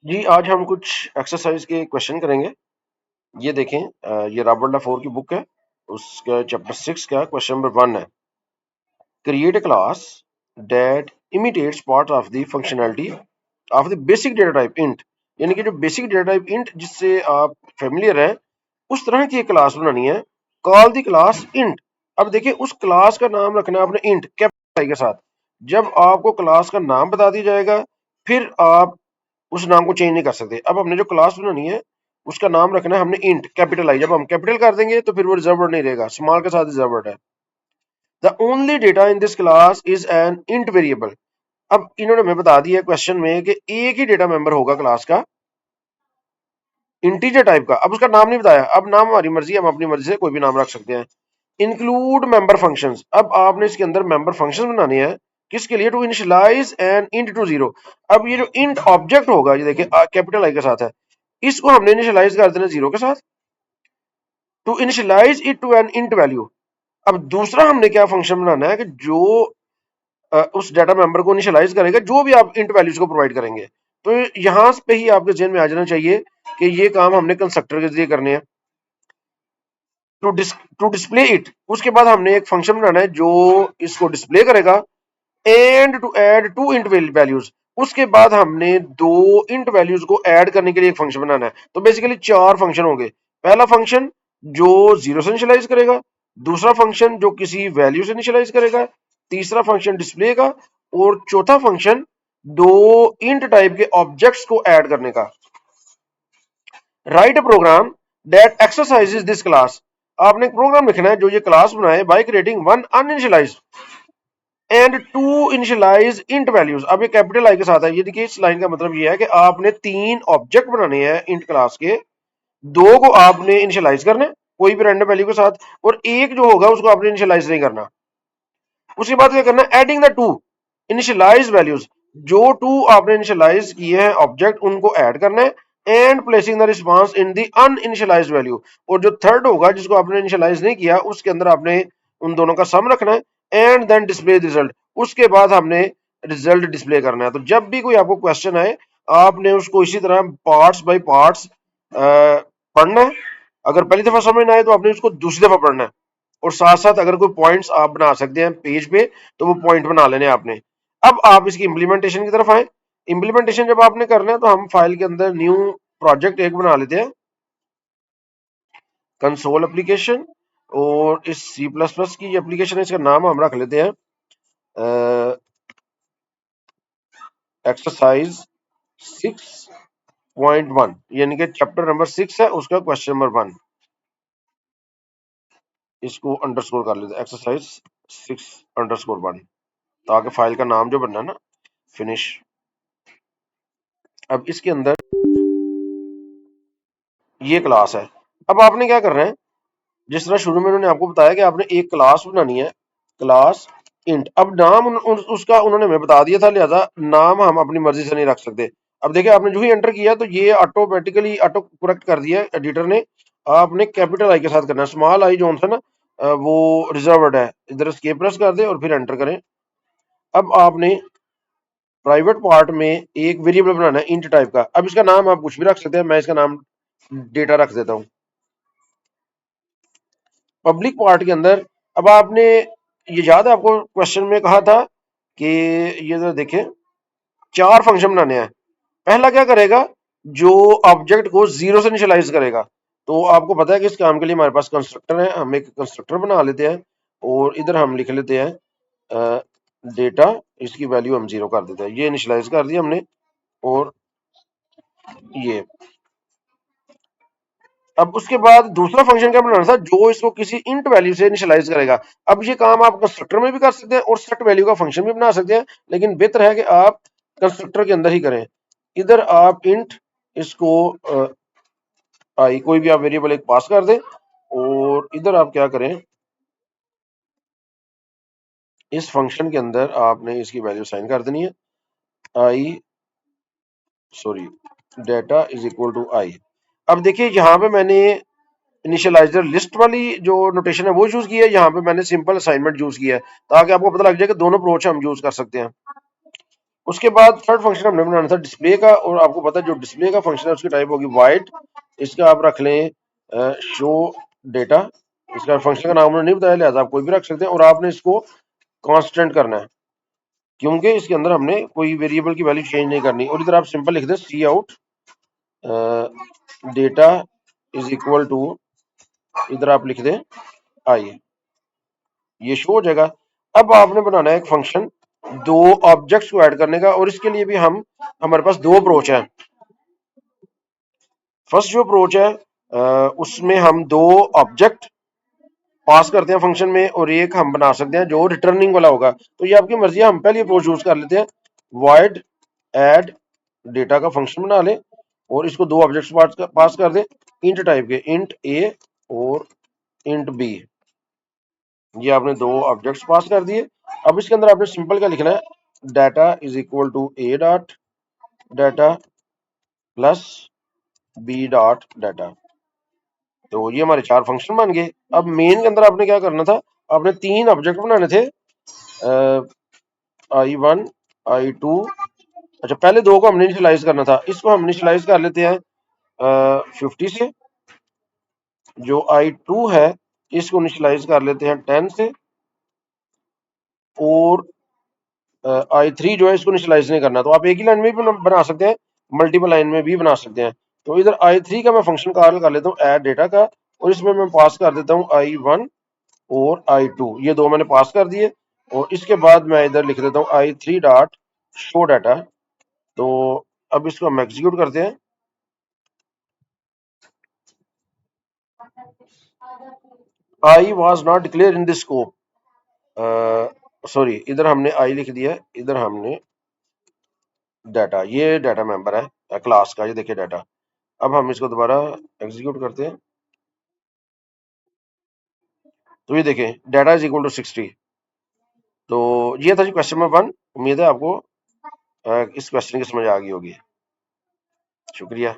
जी, आज हम कुछ एक्सरसाइज के क्वेश्चन करेंगे। ये देखें, ये रॉबर्ट ला फोर की बुक है, उसका चैप्टर 6 का क्वेश्चन नंबर 1 है। Create a class that imitates part of the functionality of the basic data type int. यानी कि जो बेसिक डेटा टाइप इंट जिससे आप फेमिलियर हैं, उस तरह की एक क्लास बनानी है। Call the class int. अब देखिए, उस क्लास का नाम रखना है आपने इंट कैपिटल आई के साथ। जब आपको क्लास का नाम बता दिया जाएगा, फिर आप उस नाम को चेंज नहीं कर सकते। अब हमने जो क्लास बनानी है, उसका नाम रखना है हमने इंट कैपिटल आई। जब हम कैपिटल कर देंगे तो फिर वो रिजर्व वर्ड नहीं रहेगा, स्मॉल के साथ रिजर्व वर्ड है। The only data in this class is an int variable. अब इन्होंने हमें बता दिया क्वेश्चन में कि एक ही डेटा मेंबर होगा क्लास का, इंटीजर टाइप का। अब उसका नाम नहीं बताया। अब नाम हमारी मर्जी, हम अपनी मर्जी से कोई भी नाम रख सकते हैं। Include member functions. अब आपने इसके अंदर मेंबर फंक्शंस बनाने हैं। किसके लिए? To initialise an int to zero. अब ये जो इंट ऑब्जेक्ट होगा, ये देखिए कैपिटल आई के साथ है, इसको हमने इनिशियलाइज कर देना जीरो के साथ। To initialise it to an int value. अब दूसरा हमने क्या फंक्शन बनाना है कि जो उस डाटा मेंबर को इनिशियलाइज करेगा, जो भी आप इंट वैल्यूज को प्रोवाइड करेंगे। तो यहां पे ही आपके जहन में आ जाना चाहिए कि ये काम हमने कंस्ट्रक्टर के जरिए करने हैं। टू डिस्प्ले इट, उसके बाद हमने एक फंक्शन बनाना है जो इसको डिस्प्ले करेगा। And to add two int values, उसके बाद हमने दो इंट वैल्यूज को ऐड करने के लिए एक फंक्शन बनाना है। तो बेसिकली चार फंक्शन होंगे। पहला फंक्शन जो जीरो से इनिशियलाइज करेगा, दूसरा फंक्शन जो किसी वैल्यू से इनिशियलाइज करेगा, तीसरा फंक्शन डिस्प्ले का, और चौथा फंक्शन दो इंट टाइप के ऑब्जेक्ट्स को ऐड करने का। Write a program that exercises this class. आपने एक प्रोग्राम लिखना है जो ये क्लास बनाए by creating one uninitialized and two initialize int values. अब ये कैपिटल आई के साथ है। ये देखिए, इस लाइन का मतलब ये है कि आपने तीन ऑब्जेक्ट बनाने हैं इंट क्लास के। दो को आपने इनिशियलाइज करना है कोई भी रैंडम वैल्यू के साथ, और एक जो होगा उसको आपने इनिशियलाइज नहीं करना। उसके बाद क्या करना है? Adding the two initialize values. जो टू आपने इनिशियलाइज किए हैं ऑब्जेक्ट, उनको ऐड करना है। And placing the response in the uninitialize value. और जो थर्ड होगा जिसको आपने इनिशियलाइज नहीं किया, उसके अंदर आपने उन दोनों का सम रखना है। एंड देन डिस्प्ले रिजल्ट, उसके बाद हमने रिजल्ट डिस्प्ले करना है। तो जब भी कोई आपको क्वेश्चन आए, आपने उसको इसी तरह पार्ट्स बाय पार्ट्स पढ़ना है। अगर पहली दफा समझ ना आए तो आपने उसको दूसरी दफा पढ़ना है। और साथ साथ अगर कोई पॉइंट्स आप बना सकते हैं पेज पे, तो वो पॉइंट बना लेने आपने। अब आप इसकी इम्प्लीमेंटेशन की तरफ आए। इम्प्लीमेंटेशन जब आपने करना है तो हम फाइल के अंदर न्यू प्रोजेक्ट एक बना लेते हैं, कंसोल एप्लीकेशन। और इस सी प्लस प्लस की एप्लीकेशन है, इसका नाम हम रख लेते हैं एक्सरसाइज 6.1, यानी कि चैप्टर नंबर 6 है, उसका क्वेश्चन नंबर 1। इसको अंडरस्कोर कर लेते हैं, एक्सरसाइज 6_1, ताकि फाइल का नाम जो बनना है ना, फिनिश। अब इसके अंदर ये क्लास है। अब आपने क्या करना है? जिस तरह शुरू में उन्होंने आपको बताया कि आपने एक क्लास बनानी है, क्लास इंट। अब नाम उसका उन्होंने हमें बता दिया था, लिहाजा नाम हम अपनी मर्जी से नहीं रख सकते। अब देखिए, आपने जो ही एंटर किया तो ये ऑटोमेटिकली ऑटो करेक्ट कर दिया एडिटर ने। आपने कैपिटल आई के साथ करना है, स्मॉल आई जो था ना, वो रिजर्व्ड है। इधर एस्केप प्रेस कर दे और फिर एंटर करें। अब आपने प्राइवेट पार्ट में एक वेरिएबल बनाना है इंट टाइप का। अब इसका नाम आप कुछ भी रख सकते हैं, मैं इसका नाम डेटा रख देता हूं। पब्लिक पार्ट के अंदर अब आपने, ये याद है आपको क्वेश्चन में कहा था कि ये जरा देखें, चार फंक्शन बनाने हैं। पहला क्या करेगा? जो ऑब्जेक्ट को जीरो से इनिशियलाइज करेगा। तो आपको पता है कि इस काम के लिए हमारे पास कंस्ट्रक्टर है, हम एक कंस्ट्रक्टर बना लेते हैं। और इधर हम लिख लेते हैं डेटा, इसकी वैल्यू हम जीरो कर देते हैं। ये इनिशियलाइज कर दिया हमने। और ये, अब उसके बाद दूसरा फंक्शन क्या बनाना था? जो इसको किसी इंट वैल्यू से इनिशियलाइज करेगा। अब ये काम आप कंस्ट्रक्टर में भी कर सकते हैं और सेट वैल्यू का फंक्शन भी बना सकते हैं, लेकिन बेहतर है कि आप कंस्ट्रक्टर के अंदर ही करें। इधर आप इंट इसको आई कोई भी आप वेरिएबल एक पास कर दें, और इधर आप क्या करें, इस फंक्शन के अंदर आपने इसकी वैल्यू साइन कर देनी है। I sorry data is equal to I. अब देखिए, यहाँ पे मैंने इनिशियलाइजर लिस्ट वाली जो नोटेशन है वो यूज की है, यहाँ पे मैंने सिंपल असाइनमेंट यूज किया है, ताकि आपको पता लग जाए कि दोनों अप्रोच हम यूज कर सकते हैं। उसके बाद थर्ड फंक्शन हमने बनाना था डिस्प्ले का, और आपको पता है जो डिस्प्ले का फंक्शन है उसकी टाइप होगी वाइड। इसका आप रख लें शो डेटा। इसका फंक्शन का नाम उन्होंने नहीं बताया, लिहाजा आप कोई भी रख सकते हैं, और आपने इसको कांस्टेंट करना है क्योंकि इसके अंदर हमने कोई वेरिएबल की वैल्यू चेंज नहीं करनी। और इधर आप सिंपल लिख दें cout data is equal to, इधर आप लिख दें आई, ये शो हो जाएगा। अब आपने बनाना है एक फंक्शन दो ऑब्जेक्ट्स को ऐड करने का, और इसके लिए भी हमारे पास दो अप्रोच है। फर्स्ट जो अप्रोच है उसमें हम दो ऑब्जेक्ट पास करते हैं फंक्शन में, और एक हम बना सकते हैं जो रिटर्निंग वाला होगा। तो ये आपकी मर्जी है, हम पहले अप्रोच यूज कर लेते हैं, वॉइड एड डेटा का फंक्शन बना लें और इसको दो ऑब्जेक्ट्स पास कर दें इंट टाइप के, इंट ए और इंट बी। ये आपने दो ऑब्जेक्ट्स पास कर दिए। अब इसके अंदर आपने सिंपल क्या लिखना है, data is equal to A dot data plus B dot data. तो ये हमारे चार फंक्शन बन गए। अब मेन के अंदर आपने क्या करना था, आपने तीन ऑब्जेक्ट बनाने थे, I1 I2। अच्छा, पहले दो को हमने इनिशियलाइज करना था, इसको हम इनिशियलाइज कर लेते हैं 50 से। जो I2 है इसको इनिशियलाइज कर लेते हैं 10 से, और I3 जो है इसको इनिशियलाइज नहीं करना। तो आप एक ही लाइन में भी बना सकते हैं, मल्टीपल लाइन में भी बना सकते हैं। तो इधर I3 का मैं फंक्शन कॉल कर लेता हूँ ऐड डेटा का, और इसमें मैं पास कर देता हूँ I1 और I2, ये दो मैंने पास कर दिए। और इसके बाद मैं इधर लिख देता हूँ I3 डॉट शो डाटा। तो अब इसको हम एग्जीक्यूट करते हैं। I was not declared in this scope, sorry इधर हमने I लिख दिया, इधर हमने डाटा, ये डाटा मेंबर है क्लास का, ये देखिए डाटा। अब हम इसको दोबारा एग्जीक्यूट करते हैं, तो ये देखें डाटा इज इक्वल टू 60। तो ये था जी क्वेश्चन नंबर 1। उम्मीद है आपको इस क्वेश्चन की समझ आ गई होगी। शुक्रिया।